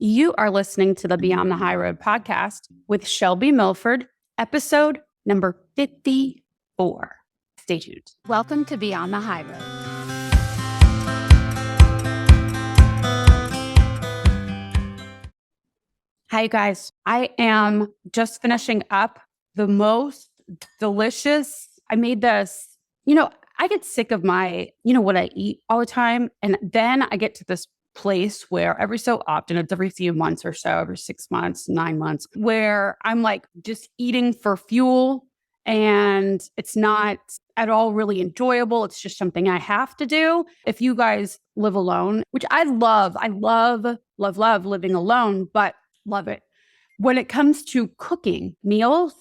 You are listening to the Beyond the High Road podcast with Shelby Milford, episode number 54. Stay tuned. Welcome to Beyond the High Road. Hi, you guys. I am just finishing up the most delicious. I made this, I get sick of my, what I eat all the time. And then I get to this place where every so often, it's every few months or so, every 6 months, 9 months, where I'm like just eating for fuel and it's not at all really enjoyable. It's just something I have to do. If you guys live alone, which I love living alone, but love it. When it comes to cooking meals,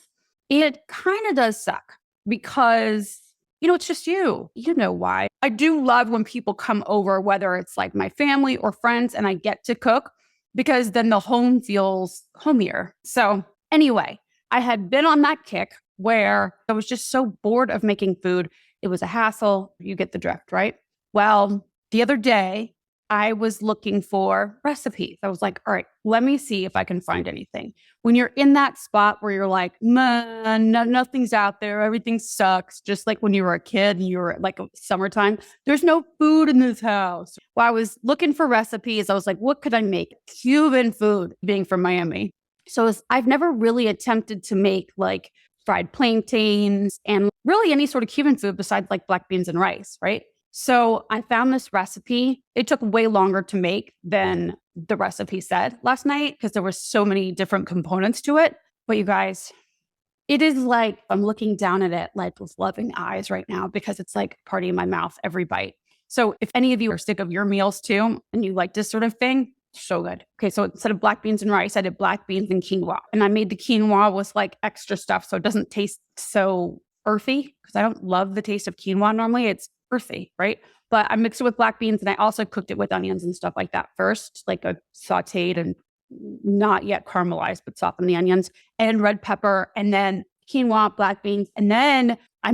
it kind of does suck because it's just you. You know why. I do love when people come over, whether it's like my family or friends, and I get to cook because then the home feels homier. So anyway, I had been on that kick where I was just so bored of making food. It was a hassle. You get the drift, right? Well, the other day, I was looking for recipes. I was like, all right, let me see if I can find anything. When you're in that spot where you're like, man, nothing's out there. Everything sucks. Just like when you were a kid and you were like summertime, there's no food in this house. Well, I was looking for recipes. I was like, what could I make? Cuban food, being from Miami. So I've never really attempted to make like fried plantains and really any sort of Cuban food besides like black beans and rice, right? So I found this recipe. It took way longer to make than the recipe said last night because there were so many different components to it. But you guys, it is like I'm looking down at it like with loving eyes right now because it's like party in my mouth every bite. So if any of you are sick of your meals too and you like this sort of thing, so good. Okay, so instead of black beans and rice, I did black beans and quinoa. And I made the quinoa with like extra stuff so it doesn't taste so earthy because I don't love the taste of quinoa normally. It's earthy, right? But I mixed it with black beans and I also cooked it with onions and stuff like that first, like a sauteed and not yet caramelized, but softened the onions and red pepper and then quinoa, black beans. And then I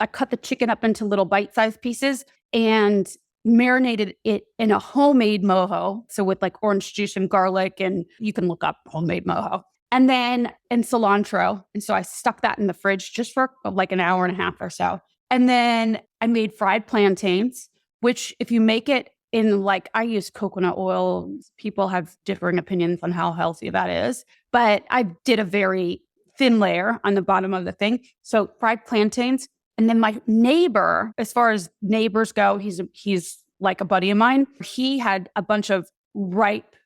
cut the chicken up into little bite-sized pieces and marinated it in a homemade mojo. So with like orange juice and garlic, and you can look up homemade mojo. And then cilantro. And so I stuck that in the fridge just for like an hour and a half or so. And then I made fried plantains, which if you make it in like, I use coconut oil. People have differing opinions on how healthy that is. But I did a very thin layer on the bottom of the thing. So fried plantains. And then my neighbor, as far as neighbors go, he's like a buddy of mine. He had a bunch of ripe,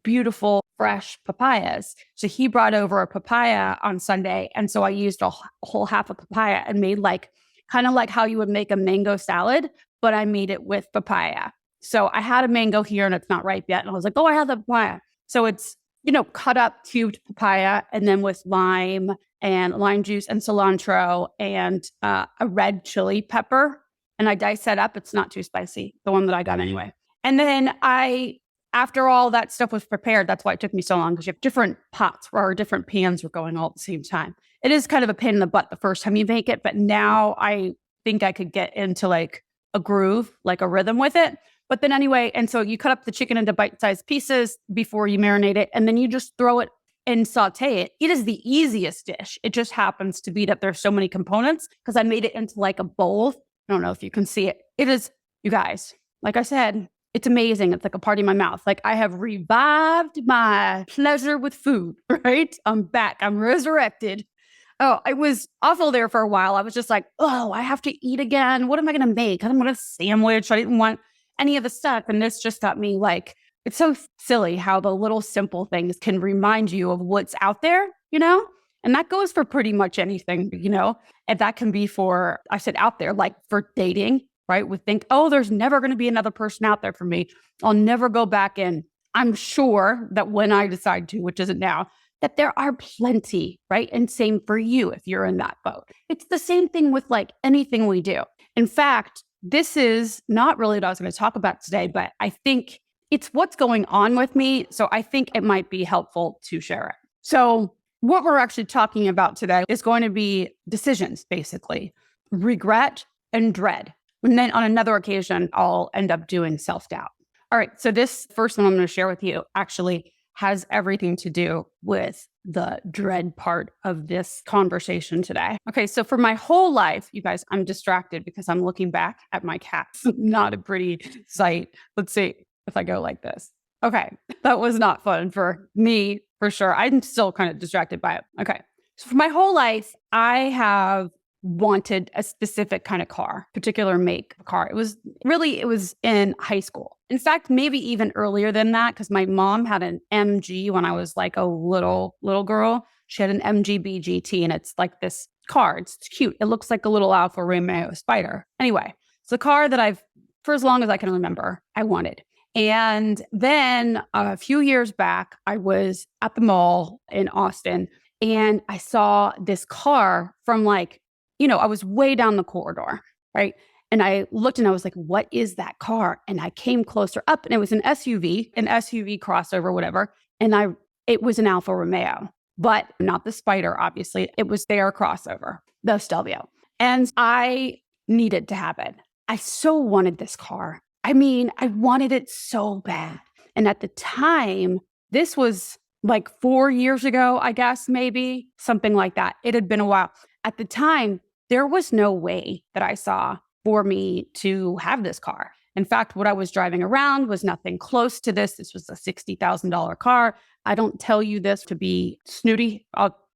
beautiful, fresh papayas. So he brought over a papaya on Sunday. And so I used a whole half a papaya and made like, kind of like how you would make a mango salad, but I made it with papaya. So I had a mango here and it's not ripe yet. And I was like, oh, I have the papaya. So it's, cut up cubed papaya and then with lime and lime juice and cilantro and a red chili pepper. And I diced that up. It's not too spicy, the one that I got anyway. And then after all that stuff was prepared, that's why it took me so long because you have different pots or different pans were going all at the same time. It is kind of a pain in the butt the first time you make it, but now I think I could get into like a groove, like a rhythm with it. But then anyway, and so you cut up the chicken into bite-sized pieces before you marinate it, and then you just throw it and saute it. It is the easiest dish. It just happens to be that there's so many components because I made it into like a bowl. I don't know if you can see it. It is, you guys, like I said, it's amazing. It's like a party in my mouth. Like I have revived my pleasure with food, right? I'm back. I'm resurrected. Oh, I was awful there for a while. I was just like, oh, I have to eat again. What am I going to make? I don't want a sandwich. I didn't want any of the stuff. And this just got me like, it's so silly how the little simple things can remind you of what's out there, And that goes for pretty much anything, And that can be for, I said out there, like for dating, right? We think, oh, there's never going to be another person out there for me. I'll never go back in. I'm sure that when I decide to, which isn't now, that there are plenty, right? And same for you if you're in that boat. It's the same thing with like anything we do. In fact, this is not really what I was going to talk about today, but I think it's what's going on with me. So I think it might be helpful to share it. So what we're actually talking about today is going to be decisions, basically, regret and dread. And then on another occasion, I'll end up doing self-doubt. All All right. So this first one I'm going to share with you actually has everything to do with the dread part of this conversation today. Okay. So for my whole life, you guys, I'm distracted because I'm looking back at my cats. Not a pretty sight. Let's see if I go like this. Okay. That was not fun for me, for sure. I'm still kind of distracted by it. Okay. So for my whole life, I have wanted a specific kind of car, particular make of car. It was in high school. In fact, maybe even earlier than that, because my mom had an MG when I was like a little girl. She had an MG BGT, and it's like this car. It's cute. It looks like a little Alfa Romeo Spider. Anyway, it's a car that for as long as I can remember, I wanted. And then a few years back, I was at the mall in Austin, and I saw this car from I was way down the corridor, right? And I looked and I was like, what is that car? And I came closer up, and it was an SUV crossover, whatever. And it was an Alfa Romeo, but not the Spider, obviously. It was their crossover, the Stelvio. And I needed to have it. I so wanted this car. I mean, I wanted it so bad. And at the time, this was like 4 years ago, I guess, maybe something like that. It had been a while. At the time, there was no way that I saw for me to have this car. In fact, what I was driving around was nothing close to this. This was a $60,000 car. I don't tell you this to be snooty.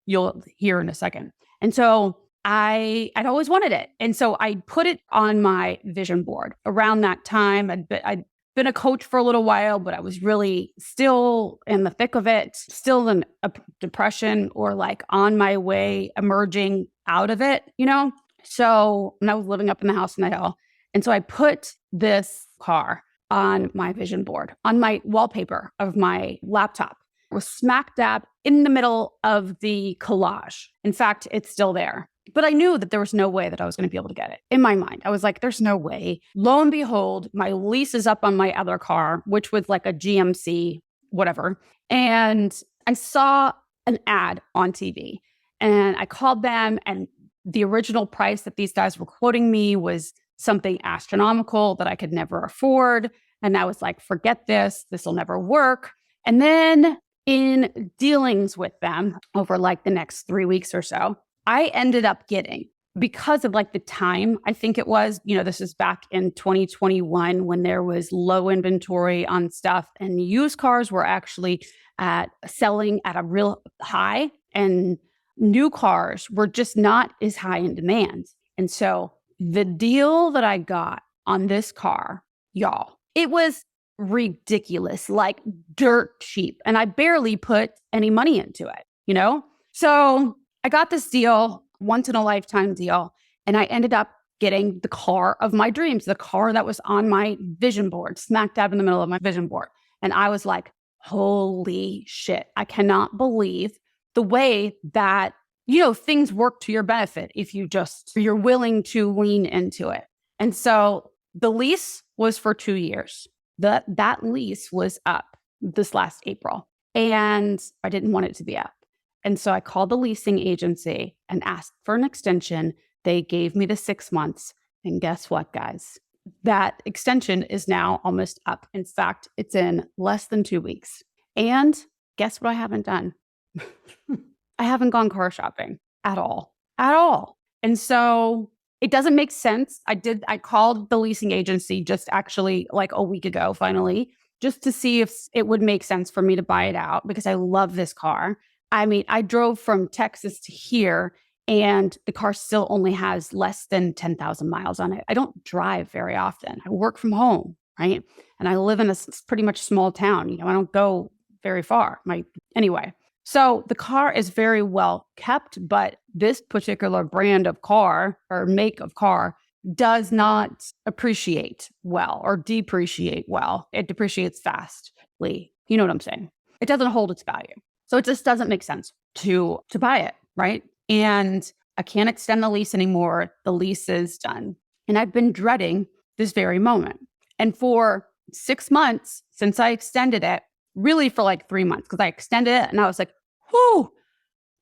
You'll hear in a second. And so I'd always wanted it. And so I put it on my vision board. Around that time, I'd been a coach for a little while, but I was really still in the thick of it, still in a depression, or like on my way emerging out of it, So I was living up in the house in the hill. And so I put this car on my vision board, on my wallpaper of my laptop. It was smack dab in the middle of the collage. In fact, it's still there. But I knew that there was no way that I was going to be able to get it. In my mind, I was like, there's no way. Lo and behold, my lease is up on my other car, which was like a GMC, whatever. And I saw an ad on TV, and I called them, and the original price that these guys were quoting me was something astronomical that I could never afford. And I was like, forget this. This will never work. And then in dealings with them over like the next 3 weeks or so, I ended up getting, because of like the time, I think it was, this is back in 2021 when there was low inventory on stuff, and used cars were actually selling at a real high, and new cars were just not as high in demand. And so the deal that I got on this car, y'all, it was ridiculous, like dirt cheap. And I barely put any money into it, So I got this deal, once in a lifetime deal, and I ended up getting the car of my dreams, the car that was on my vision board, smack dab in the middle of my vision board. And I was like, holy shit, I cannot believe the way that, things work to your benefit if you're willing to lean into it. And so the lease was for 2 years. That lease was up this last April, and I didn't want it to be up. And so I called the leasing agency and asked for an extension. They gave me the 6 months. And guess what, guys? That extension is now almost up. In fact, it's in less than 2 weeks. And guess what I haven't done? I haven't gone car shopping at all. And so it doesn't make sense. I called the leasing agency just actually like a week ago, finally, just to see if it would make sense for me to buy it out, because I love this car. I mean, I drove from Texas to here, and the car still only has less than 10,000 miles on it. I don't drive very often. I work from home, right? And I live in a pretty much small town. I don't go very far. Anyway, so the car is very well kept, but this particular brand of car or make of car does not appreciate well or depreciate well. It depreciates fastly. You know what I'm saying? It doesn't hold its value. So it just doesn't make sense to buy it, right? And I can't extend the lease anymore. The lease is done. And I've been dreading this very moment. And for 6 months since I extended it, really for like 3 months, because I extended it and I was like, whoo,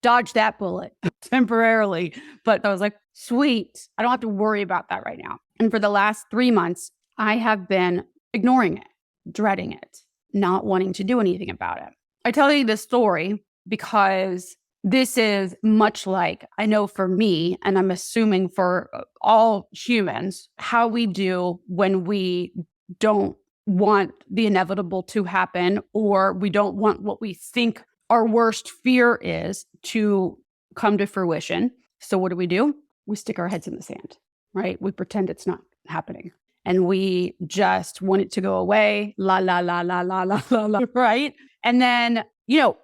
dodge that bullet temporarily. But I was like, sweet, I don't have to worry about that right now. And for the last 3 months, I have been ignoring it, dreading it, not wanting to do anything about it. I tell you this story because this is much like, I know for me, and I'm assuming for all humans, how we do when we don't want the inevitable to happen, or we don't want what we think our worst fear is to come to fruition. So what do? We stick our heads in the sand, right? We pretend it's not happening. And we just want it to go away, la, la, la, la, la, la, la, la, right? And then,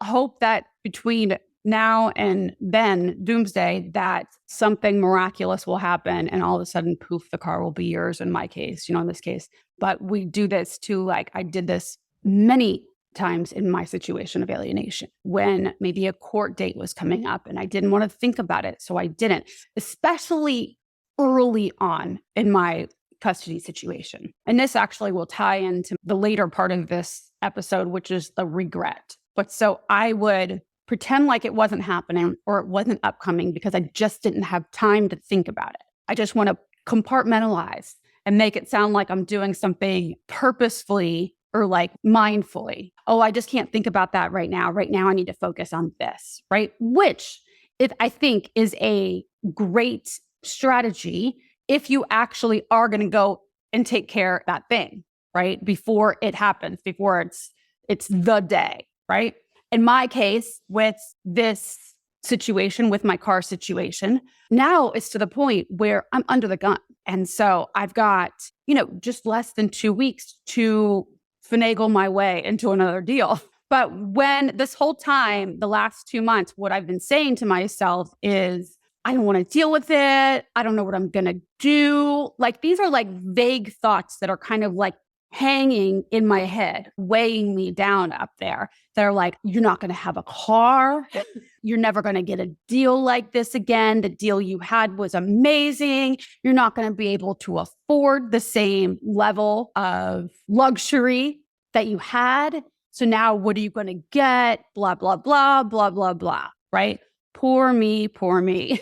hope that between now and then, doomsday, that something miraculous will happen and all of a sudden, poof, the car will be yours in my case, in this case. But we do this too, I did this many times in my situation of alienation when maybe a court date was coming up and I didn't want to think about it. So I didn't, especially early on in my custody situation. And this actually will tie into the later part of this episode, which is the regret. But so I would pretend like it wasn't happening or it wasn't upcoming because I just didn't have time to think about it. I just want to compartmentalize and make it sound like I'm doing something purposefully or mindfully. Oh, I just can't think about that right now. Right now, I need to focus on this, right? Which I think is a great strategy if you actually are going to go and take care of that thing, right? Before it happens, before it's the day, right? In my case, with this situation, with my car situation, now it's to the point where I'm under the gun. And so I've got, just less than 2 weeks to finagle my way into another deal. But when this whole time, the last 2 months, what I've been saying to myself is, I don't want to deal with it. I don't know what I'm going to do. These are vague thoughts that are kind of hanging in my head, weighing me down up there. That are you're not going to have a car. You're never going to get a deal like this again. The deal you had was amazing. You're not going to be able to afford the same level of luxury that you had. So now what are you going to get? Blah, blah, blah, blah, blah, blah, right? Poor me, poor me.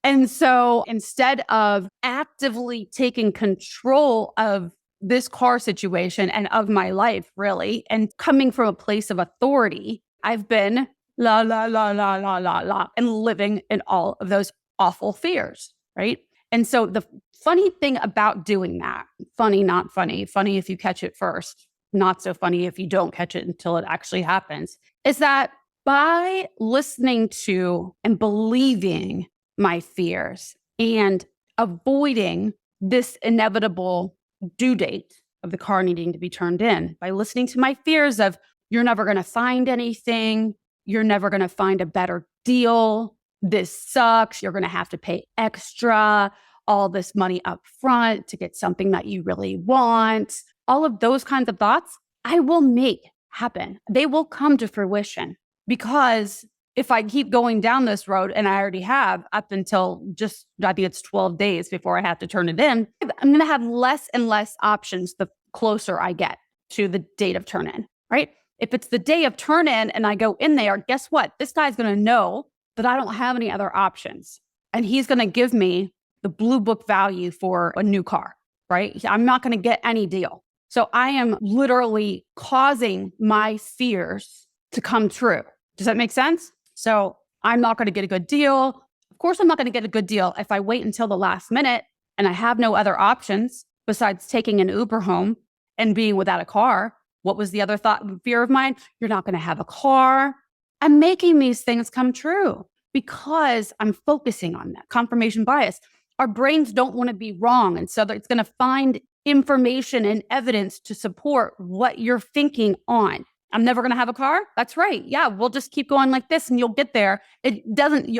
And so instead of actively taking control of this car situation and of my life, really, and coming from a place of authority, I've been la, la, la, la, la, la, la, and living in all of those awful fears, right? And so the funny thing about doing that, funny, not funny, funny if you catch it first, not so funny if you don't catch it until it actually happens, is that by listening to and believing my fears and avoiding this inevitable due date of the car needing to be turned in, by listening to my fears of you're never going to find anything, you're never going to find a better deal, this sucks, you're going to have to pay extra, all this money up front to get something that you really want, all of those kinds of thoughts, I will make happen. They will come to fruition because if I keep going down this road, and I already have up until just, I think it's 12 days before I have to turn it in, I'm going to have less and less options the closer I get to the date of turn in, right? If it's the day of turn in and I go in there, guess what? This guy's going to know that I don't have any other options. And he's going to give me the blue book value for a new car, right? I'm not going to get any deal. So I am literally causing my fears to come true. Does that make sense? So I'm not going to get a good deal. Of course, I'm not going to get a good deal if I wait until the last minute and I have no other options besides taking an Uber home and being without a car. What was the other fear of mine? You're not going to have a car. I'm making these things come true because I'm focusing on that confirmation bias. Our brains don't want to be wrong. And so it's going to find information and evidence to support what you're thinking on. I'm never going to have a car. That's right. Yeah, we'll just keep going like this and you'll get there.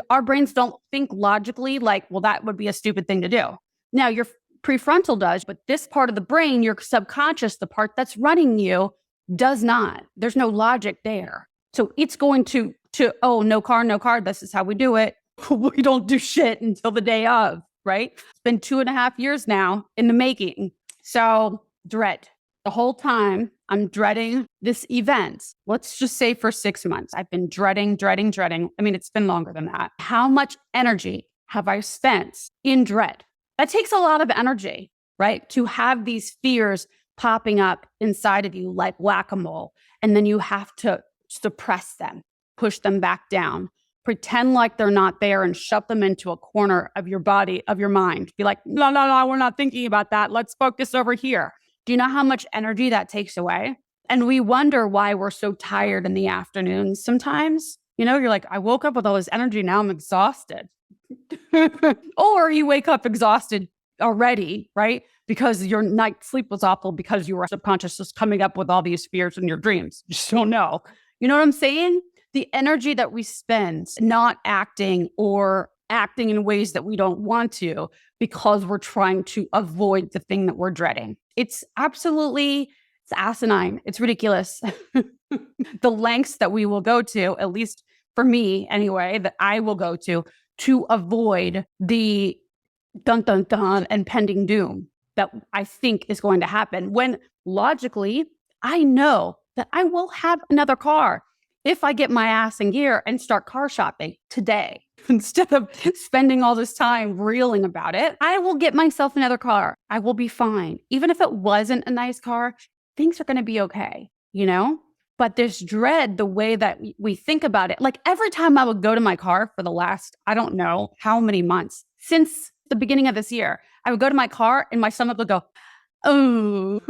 Our brains don't think logically well, that would be a stupid thing to do. Now, your prefrontal does, but this part of the brain, your subconscious, the part that's running you, does not. There's no logic there. So it's going to oh, no car. This is how we do it. We don't do shit until the day of, right? It's been 2.5 years now in the making. So dread. The whole time I'm dreading this event. Let's just say for 6 months, I've been dreading. I mean, it's been longer than that. How much energy have I spent in dread? That takes a lot of energy, right? To have these fears popping up inside of you like whack-a-mole. And then you have to suppress them, push them back down, pretend like they're not there and shove them into a corner of your body, of your mind. Be like, no, no, no, we're not thinking about that. Let's focus over here. Do you know how much energy that takes away? And we wonder why we're so tired in the afternoons sometimes. You're like, I woke up with all this energy. Now I'm exhausted. Or you wake up exhausted already, right? Because your night sleep was awful because your subconscious is coming up with all these fears in your dreams. You just don't know. You know what I'm saying? The energy that we spend not acting or acting in ways that we don't want to because we're trying to avoid the thing that we're dreading. It's asinine. It's ridiculous. The lengths that we will go to, at least for me anyway, that I will go to avoid the dun dun dun impending doom that I think is going to happen, when logically I know that I will have another car if I get my ass in gear and start car shopping today. Instead of spending all this time reeling about it, I will get myself another car. I will be fine. Even if it wasn't a nice car, things are going to be okay, But this dread, the way that we think about it, like every time I would go to my car for the last, I don't know how many months, since the beginning of this year, I would go to my car and my stomach would go, oh.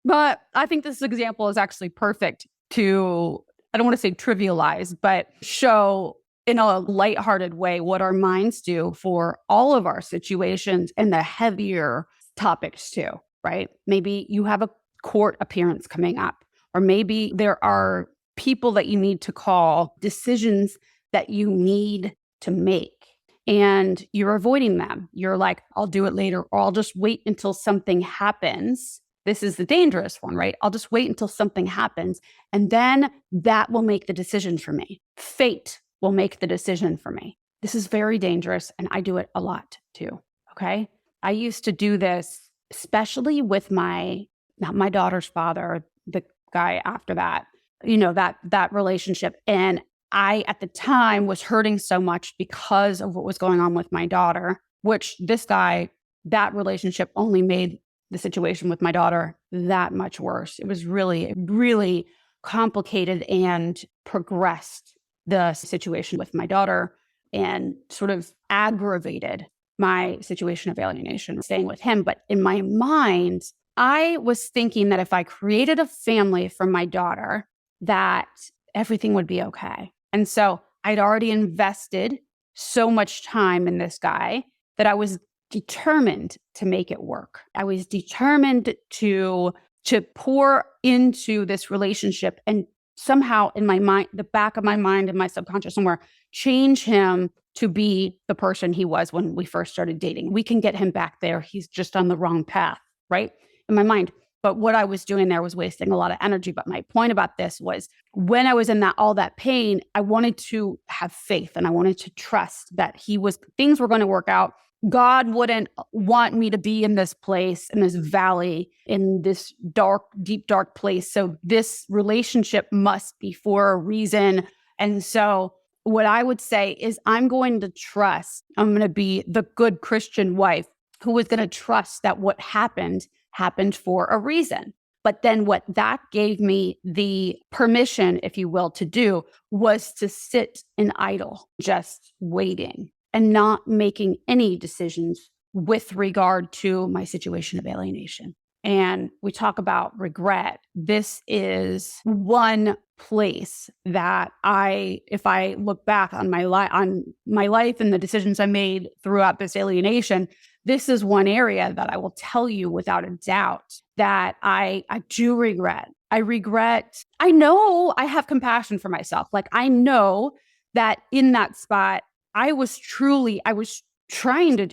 But I think this example is actually perfect to, I don't want to say trivialize, but show in a lighthearted way what our minds do for all of our situations and the heavier topics too, right? Maybe you have a court appearance coming up, or maybe there are people that you need to call, decisions that you need to make, and you're avoiding them. You're like, I'll do it later, or I'll just wait until something happens. This is the dangerous one, right? I'll just wait until something happens, and then that will make the decision for me. Fate will make the decision for me. This is very dangerous, and I do it a lot too, okay? I used to do this, especially with not my daughter's father, the guy after that, that relationship. And I, at the time, was hurting so much because of what was going on with my daughter, which that relationship only made the situation with my daughter that much worse. It was really, really complicated and progressed the situation with my daughter and sort of aggravated my situation of alienation, staying with him. But in my mind, I was thinking that if I created a family for my daughter, that everything would be okay. And so I'd already invested so much time in this guy that I was determined to make it work. I was determined to pour into this relationship and somehow in my mind, the back of my mind and my subconscious somewhere, change him to be the person he was when we first started dating. We can get him back there. He's just on the wrong path, right? In my mind. But what I was doing there was wasting a lot of energy. But my point about this was when I was in all that pain, I wanted to have faith and I wanted to trust that things were going to work out. God wouldn't want me to be in this place, in this valley, in this dark, deep, dark place. So this relationship must be for a reason. And so what I would say is I'm going to be the good Christian wife who was going to trust that what happened for a reason. But then what that gave me the permission, if you will, to do was to sit and idle, just waiting and not making any decisions with regard to my situation of alienation. And we talk about regret. This is one place that if I look back on my life and the decisions I made throughout this alienation, this is one area that I will tell you without a doubt that I do regret. I know I have compassion for myself. Like I know that in that spot, I was trying to,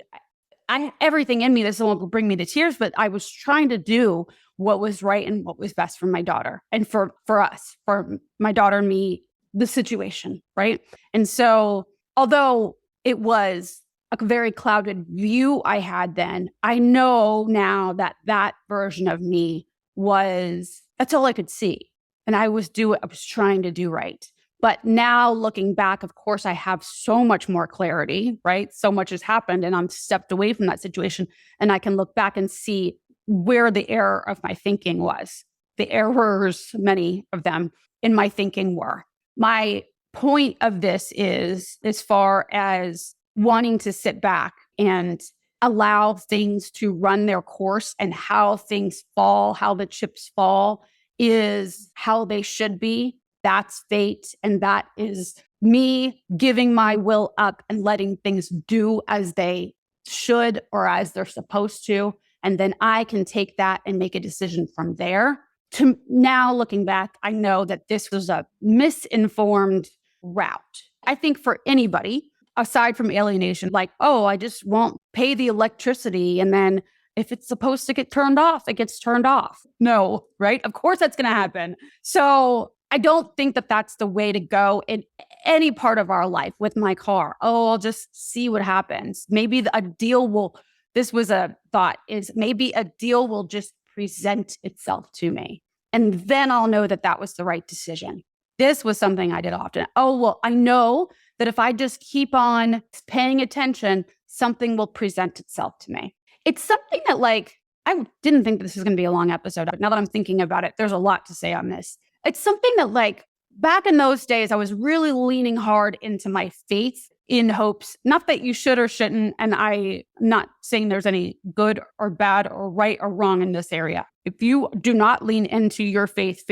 everything in me, this won't bring me to tears, but I was trying to do what was right and what was best for my daughter and for us, for my daughter and me, the situation, right? And so, although it was a very clouded view I had then, I know now that version of me that's all I could see. And I was trying to do right. But now looking back, of course, I have so much more clarity, right? So much has happened and I'm stepped away from that situation and I can look back and see where the error of my thinking was. The errors, many of them in my thinking were. My point of this is as far as wanting to sit back and allow things to run their course, and how things fall, how the chips fall is how they should be. That's fate. And that is me giving my will up and letting things do as they should or as they're supposed to. And then I can take that and make a decision from there. To now looking back, I know that this was a misinformed route. I think for anybody, aside from alienation, like, oh, I just won't pay the electricity. And then if it's supposed to get turned off, it gets turned off. No, right? Of course that's going to happen. So I don't think that that's the way to go in any part of our life. With my car, oh, I'll just see what happens. Maybe a deal will, this was a thought, is maybe a deal will just present itself to me. And then I'll know that that was the right decision. This was something I did often. Oh, well, I know that if I just keep on paying attention, something will present itself to me. It's something that, like, I didn't think this was going to be a long episode, but now that I'm thinking about it, there's a lot to say on this. It's something that, like, back in those days, I was really leaning hard into my faith in hopes, not that you should or shouldn't, and I'm not saying there's any good or bad or right or wrong in this area. If you do not lean into your faith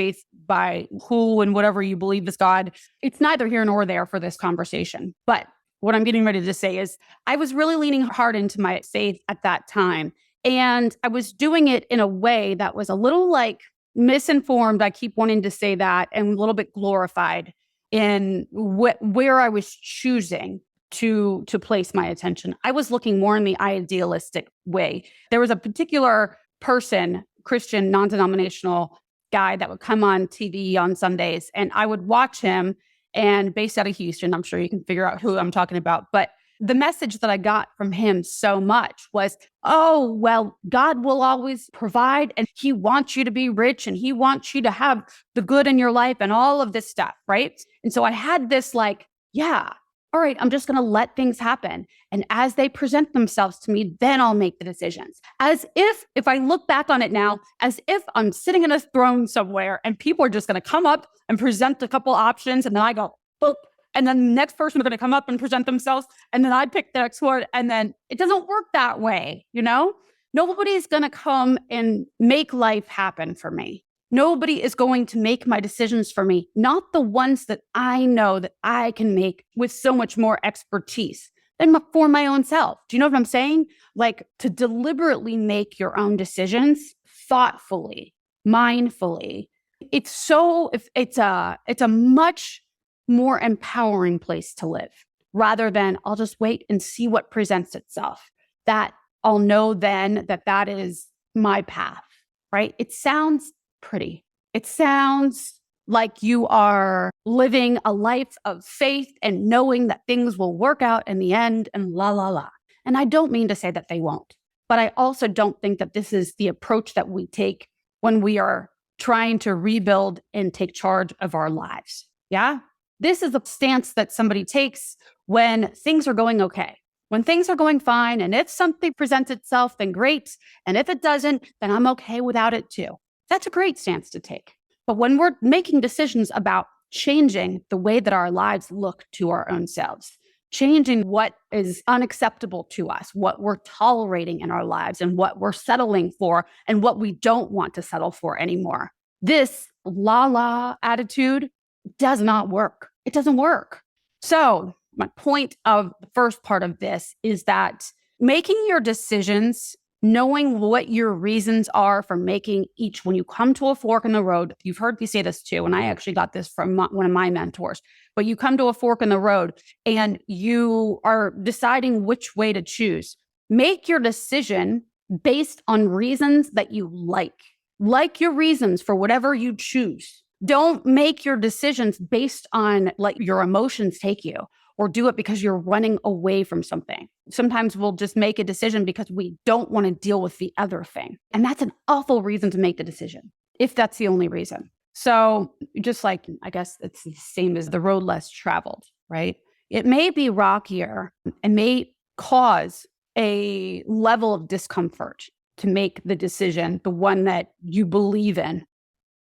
by who and whatever you believe is God, it's neither here nor there for this conversation. But what I'm getting ready to say is I was really leaning hard into my faith at that time. And I was doing it in a way that was a little like misinformed. I keep wanting to say that, and a little bit glorified in where I was choosing to place my attention. I was looking more in the idealistic way. There was a particular person, Christian, non-denominational guy, that would come on TV on Sundays, and I would watch him, and based out of Houston. I'm sure you can figure out who I'm talking about. But the message that I got from him so much was, oh, well, God will always provide, and he wants you to be rich, and he wants you to have the good in your life and all of this stuff, right? And so I had this like, yeah, all right, I'm just going to let things happen. And as they present themselves to me, then I'll make the decisions. As if I look back on it now, as if I'm sitting in a throne somewhere and people are just going to come up and present a couple options, and then I go, boop. And then the next person is going to come up and present themselves. And then I pick the next one. And then it doesn't work that way, you know? Nobody's going to come and make life happen for me. Nobody is going to make my decisions for me, not the ones that I know that I can make with so much more expertise than for my own self. Do you know what I'm saying? Like, to deliberately make your own decisions thoughtfully, mindfully. It's a much more empowering place to live, rather than I'll just wait and see what presents itself. That I'll know then that is my path, right? It sounds pretty. It sounds like you are living a life of faith and knowing that things will work out in the end and la, la, la. And I don't mean to say that they won't, but I also don't think that this is the approach that we take when we are trying to rebuild and take charge of our lives. Yeah. This is a stance that somebody takes when things are going okay, when things are going fine. And if something presents itself, then great. And if it doesn't, then I'm okay without it too. That's a great stance to take. But when we're making decisions about changing the way that our lives look to our own selves, changing what is unacceptable to us, what we're tolerating in our lives, and what we're settling for, and what we don't want to settle for anymore, this la attitude does not work. It doesn't work. So my point of the first part of this is that making your decisions, knowing what your reasons are for making each, when you come to a fork in the road, you've heard me say this too, and I actually got this from one of my mentors, but you come to a fork in the road and you are deciding which way to choose. Make your decision based on reasons that you like your reasons for whatever you choose. Don't make your decisions based on like your emotions take you, or do it because you're running away from something. Sometimes we'll just make a decision because we don't want to deal with the other thing. And that's an awful reason to make the decision, if that's the only reason. So just like, I guess it's the same as the road less traveled, right? It may be rockier and may cause a level of discomfort to make the decision, the one that you believe in,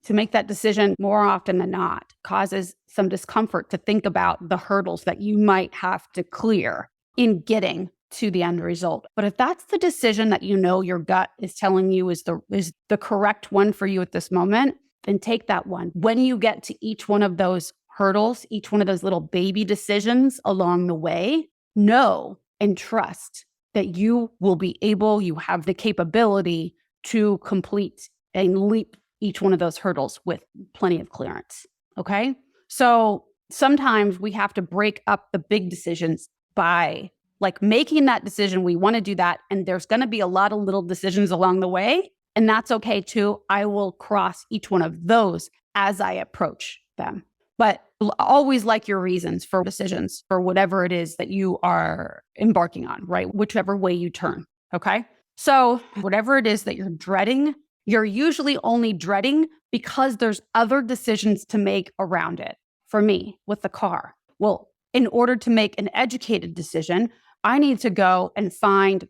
to make that decision more often than not causes some discomfort to think about the hurdles that you might have to clear in getting to the end result. But if that's the decision that you know your gut is telling you is the correct one for you at this moment, then take that one. When you get to each one of those hurdles, each one of those little baby decisions along the way, know and trust that you will be able, you have the capability to complete and leap each one of those hurdles with plenty of clearance. Okay. So sometimes we have to break up the big decisions by like making that decision. We want to do that. And there's going to be a lot of little decisions along the way. And that's okay too. I will cross each one of those as I approach them. But always like your reasons for decisions for whatever it is that you are embarking on, right? Whichever way you turn. Okay. So whatever it is that you're dreading, you're usually only dreading because there's other decisions to make around it. For me, with the car, well, in order to make an educated decision, I need to go and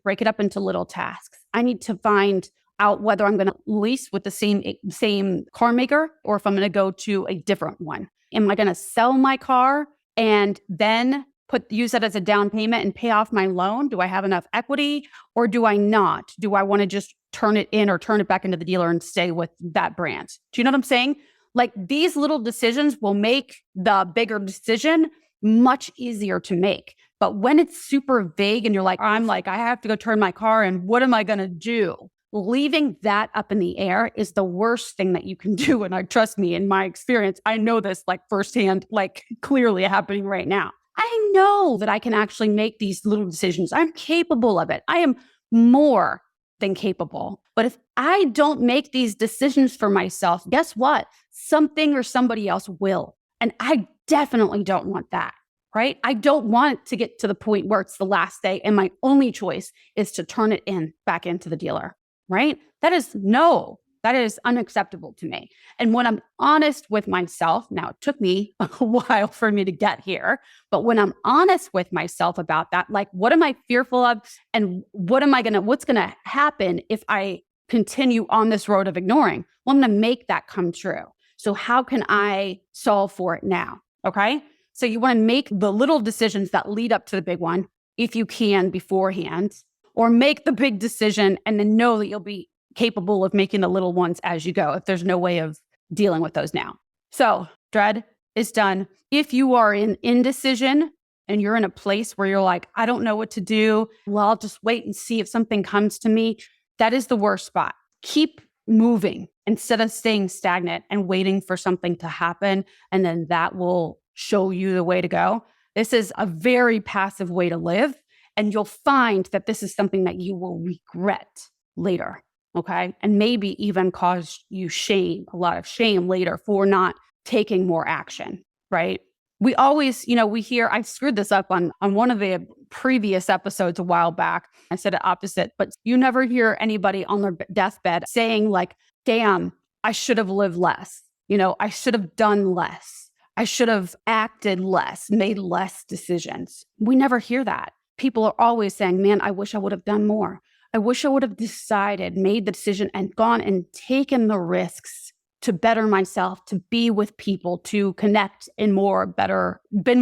break it up into little tasks. I need to find out whether I'm going to lease with the same car maker or if I'm going to go to a different one. Am I going to sell my car and then use that as a down payment and pay off my loan? Do I have enough equity or do I not? Do I want to just turn it in or turn it back into the dealer and stay with that brand? Do you know what I'm saying? Like these little decisions will make the bigger decision much easier to make. But when it's super vague and you're like, I have to go turn my car in, what am I going to do? Leaving that up in the air is the worst thing that you can do. And trust me, in my experience, I know this like firsthand, like clearly happening right now. I know that I can actually make these little decisions. I'm capable of it. I am more than capable. But if I don't make these decisions for myself, guess what? Something or somebody else will. And I definitely don't want that, right? I don't want to get to the point where it's the last day and my only choice is to turn it back into the dealer, right? That is unacceptable to me. And when I'm honest with myself, now it took me a while for me to get here, but when I'm honest with myself about that, like what am I fearful of and what's going to happen if I continue on this road of ignoring? Well, I'm going to make that come true. So how can I solve for it now? Okay. So you want to make the little decisions that lead up to the big one, if you can beforehand, or make the big decision and then know that you'll be capable of making the little ones as you go if there's no way of dealing with those now. So dread is done. If you are in indecision and you're in a place where you're like, I don't know what to do, well, I'll just wait and see if something comes to me. That is the worst spot. Keep moving instead of staying stagnant and waiting for something to happen. And then that will show you the way to go. This is a very passive way to live. And you'll find that this is something that you will regret later. Okay. And maybe even cause you a lot of shame later for not taking more action. Right. We always, we hear, I screwed this up on one of the previous episodes a while back. I said it opposite, but you never hear anybody on their deathbed saying like, damn, I should have lived less. I should have done less. I should have acted less, made less decisions. We never hear that. People are always saying, man, I wish I would have done more. I wish I would have decided, made the decision and gone and taken the risks to better myself, to be with people, to connect been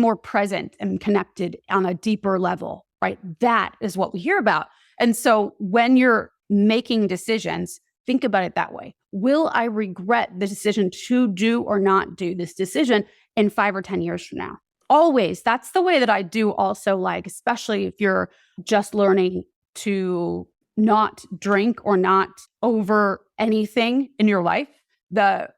more present and connected on a deeper level, right? That is what we hear about. And so when you're making decisions, think about it that way. Will I regret the decision to do or not do this decision in 5 or 10 years from now? Always. That's the way that I do also, like, especially if you're just learning to not drink or not over anything in your life. The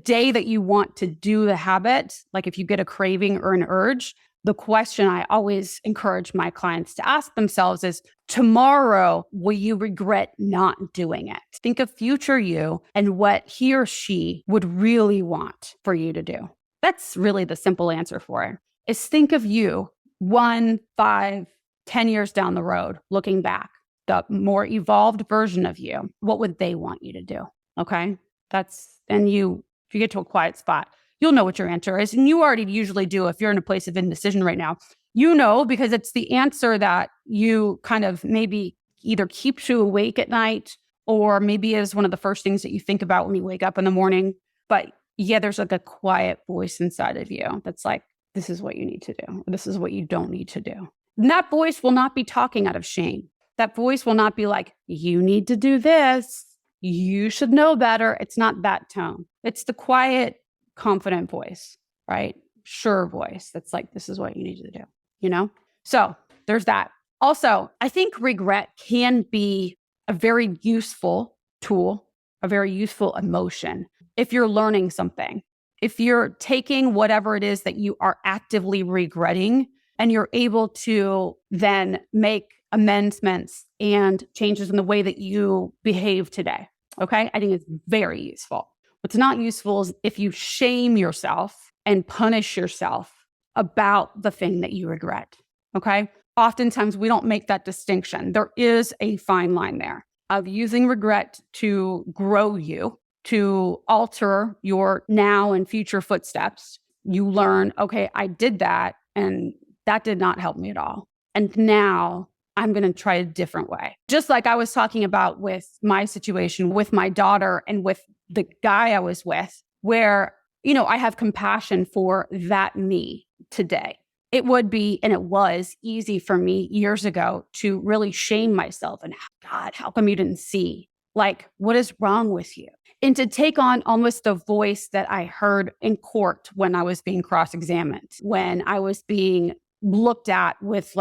day that you want to do the habit, like if you get a craving or an urge, the question I always encourage my clients to ask themselves is, tomorrow, will you regret not doing it? Think of future you and what he or she would really want for you to do. That's really the simple answer for it, is think of you 1, 5, 10 years down the road, looking back, the more evolved version of you. What would they want you to do? Okay. If you get to a quiet spot, you'll know what your answer is. And you already usually do if you're in a place of indecision right now. Because it's the answer that you kind of maybe either keeps you awake at night or maybe it is one of the first things that you think about when you wake up in the morning. But yeah, there's like a quiet voice inside of you that's like, this is what you need to do. This is what you don't need to do. And that voice will not be talking out of shame. That voice will not be like, you need to do this. You should know better. It's not that tone. It's the quiet, confident voice, right? Sure voice. That's like, this is what you need to do, you know? So there's that. Also, I think regret can be a very useful tool, a very useful emotion. If you're learning something, if you're taking whatever it is that you are actively regretting and you're able to then make amendments and changes in the way that you behave today. Okay. I think it's very useful. What's not useful is if you shame yourself and punish yourself about the thing that you regret. Okay. Oftentimes we don't make that distinction. There is a fine line there of using regret to grow you, to alter your now and future footsteps. You learn, okay, I did that and that did not help me at all. And now I'm going to try a different way. Just like I was talking about with my situation with my daughter and with the guy I was with, where, I have compassion for that me today. It would be, and it was easy for me years ago to really shame myself and God, how come you didn't see? Like, what is wrong with you? And to take on almost the voice that I heard in court when I was being cross-examined, when I was being looked at with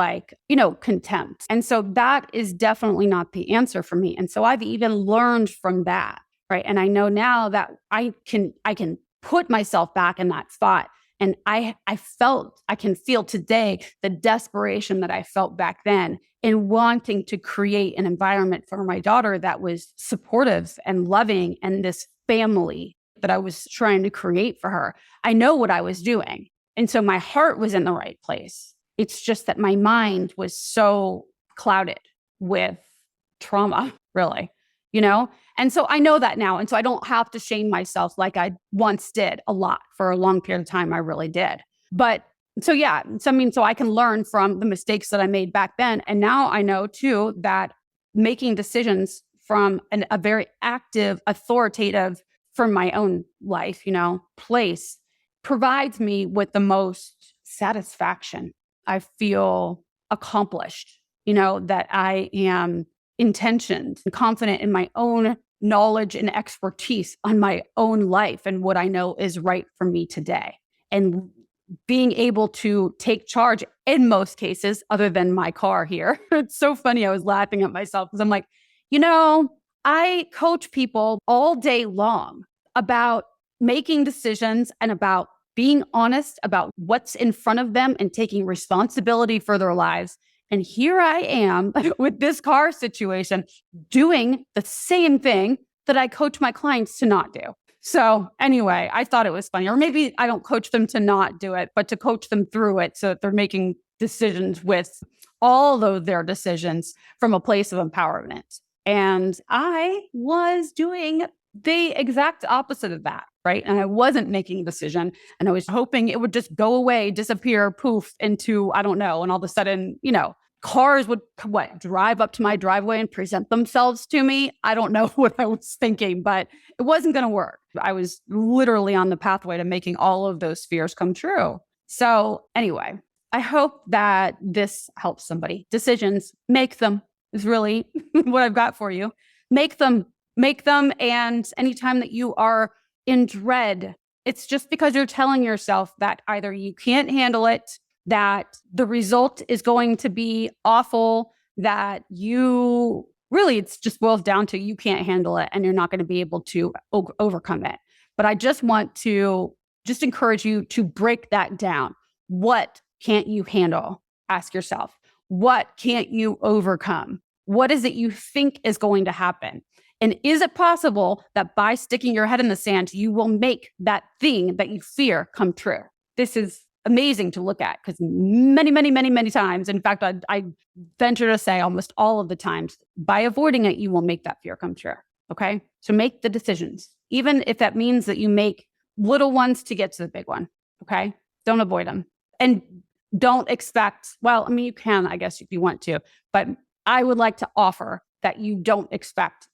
contempt. And so that is definitely not the answer for me. And so I've even learned from that, right? And I know now that I can put myself back in that spot. And I can feel today the desperation that I felt back then in wanting to create an environment for my daughter that was supportive and loving and this family that I was trying to create for her. I know what I was doing. And so my heart was in the right place. It's just that my mind was so clouded with trauma, really, And so I know that now. And so I don't have to shame myself like I once did a lot for a long period of time. I really did. But so I can learn from the mistakes that I made back then. And now I know too that making decisions from a very active, authoritative, from my own life, place provides me with the most satisfaction. I feel accomplished, that I am intentioned and confident in my own knowledge and expertise on my own life and what I know is right for me today. And being able to take charge in most cases, other than my car here. It's so funny. I was laughing at myself because I'm like, I coach people all day long about making decisions and about being honest about what's in front of them and taking responsibility for their lives. And here I am with this car situation doing the same thing that I coach my clients to not do. So anyway, I thought it was funny. Or maybe I don't coach them to not do it, but to coach them through it so that they're making decisions with all of their decisions from a place of empowerment. And I was doing the exact opposite of that, right? And I wasn't making a decision and I was hoping it would just go away, disappear, poof into, I don't know. And all of a sudden, cars would drive up to my driveway and present themselves to me. I don't know what I was thinking, but it wasn't going to work. I was literally on the pathway to making all of those fears come true. So anyway, I hope that this helps somebody. Decisions, make them is really what I've got for you. Make them. And anytime that you are in dread, it's just because you're telling yourself that either you can't handle it, that the result is going to be awful, that it's just boils down to you can't handle it and you're not going to be able to overcome it. But I just want to encourage you to break that down. What can't you handle? Ask yourself. What can't you overcome? What is it you think is going to happen? And is it possible that by sticking your head in the sand, you will make that thing that you fear come true? This is amazing to look at because many, many, many, many times, in fact, I venture to say almost all of the times, by avoiding it, you will make that fear come true. Okay. So make the decisions, even if that means that you make little ones to get to the big one. Okay. Don't avoid them. And don't expect, you can, I guess, if you want to, but I would like to offer that you don't expect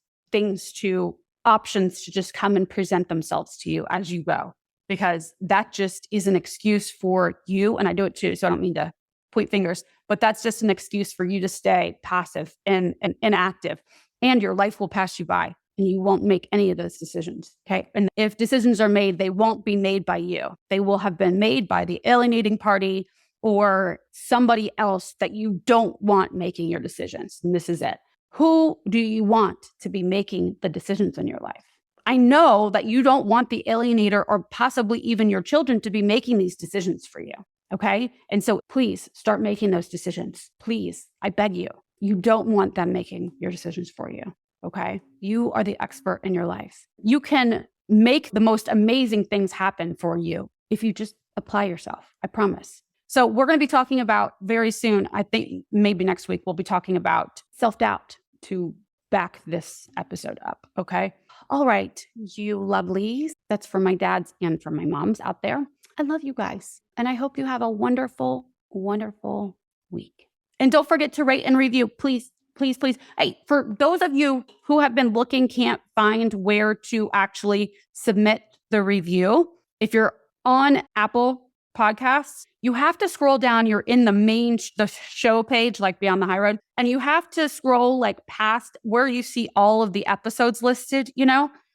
options to just come and present themselves to you as you go, because that just is an excuse for you. And I do it too, so I don't mean to point fingers, but that's just an excuse for you to stay passive and inactive, and your life will pass you by and you won't make any of those decisions. Okay. And if decisions are made, they won't be made by you. They will have been made by the alienating party or somebody else that you don't want making your decisions. And this is it. Who do you want to be making the decisions in your life? I know that you don't want the alienator or possibly even your children to be making these decisions for you. Okay. And so please start making those decisions. Please, I beg you. You don't want them making your decisions for you. Okay. You are the expert in your life. You can make the most amazing things happen for you if you just apply yourself. I promise. So we're going to be talking about very soon, I think maybe next week, we'll be talking about self-doubt to back this episode up. Okay. All right, you lovelies. That's for my dads and for my moms out there. I love you guys. And I hope you have a wonderful, wonderful week. And don't forget to rate and review, please, please, please. Hey, for those of you who have been looking, can't find where to actually submit the review, if you're on Apple Podcasts, you have to scroll down. You're in the show page, like Beyond the High Road, and you have to scroll like past where you see all of the episodes listed,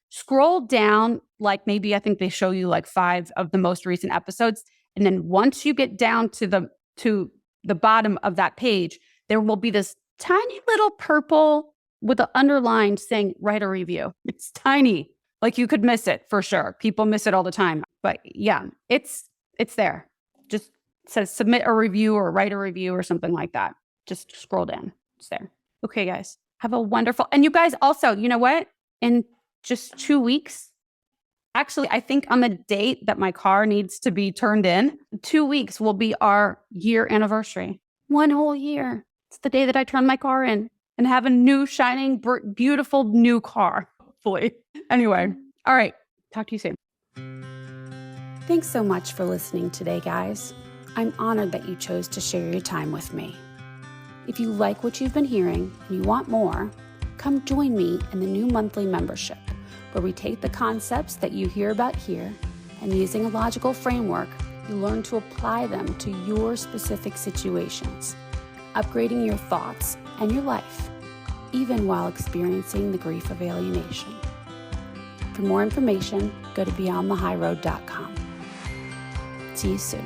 scroll down, like maybe I think they show you like 5 of the most recent episodes. And then once you get down to the bottom of that page, there will be this tiny little purple with an underline saying, write a review. It's tiny. Like you could miss it for sure. People miss it all the time. But yeah, it's there. Just says submit a review or write a review or something like that. Just scroll down. It's there. Okay, guys. Have a wonderful, and you guys also, you know what? In just 2 weeks, actually, I think on the date that my car needs to be turned in, 2 weeks will be our year anniversary. 1 whole year. It's the day that I turn my car in and have a new, shining, beautiful new car, hopefully. Anyway, all right. Talk to you soon. Thanks so much for listening today, guys. I'm honored that you chose to share your time with me. If you like what you've been hearing and you want more, come join me in the new monthly membership, where we take the concepts that you hear about here and, using a logical framework, you learn to apply them to your specific situations, upgrading your thoughts and your life, even while experiencing the grief of alienation. For more information, go to beyondthehighroad.com. See you soon.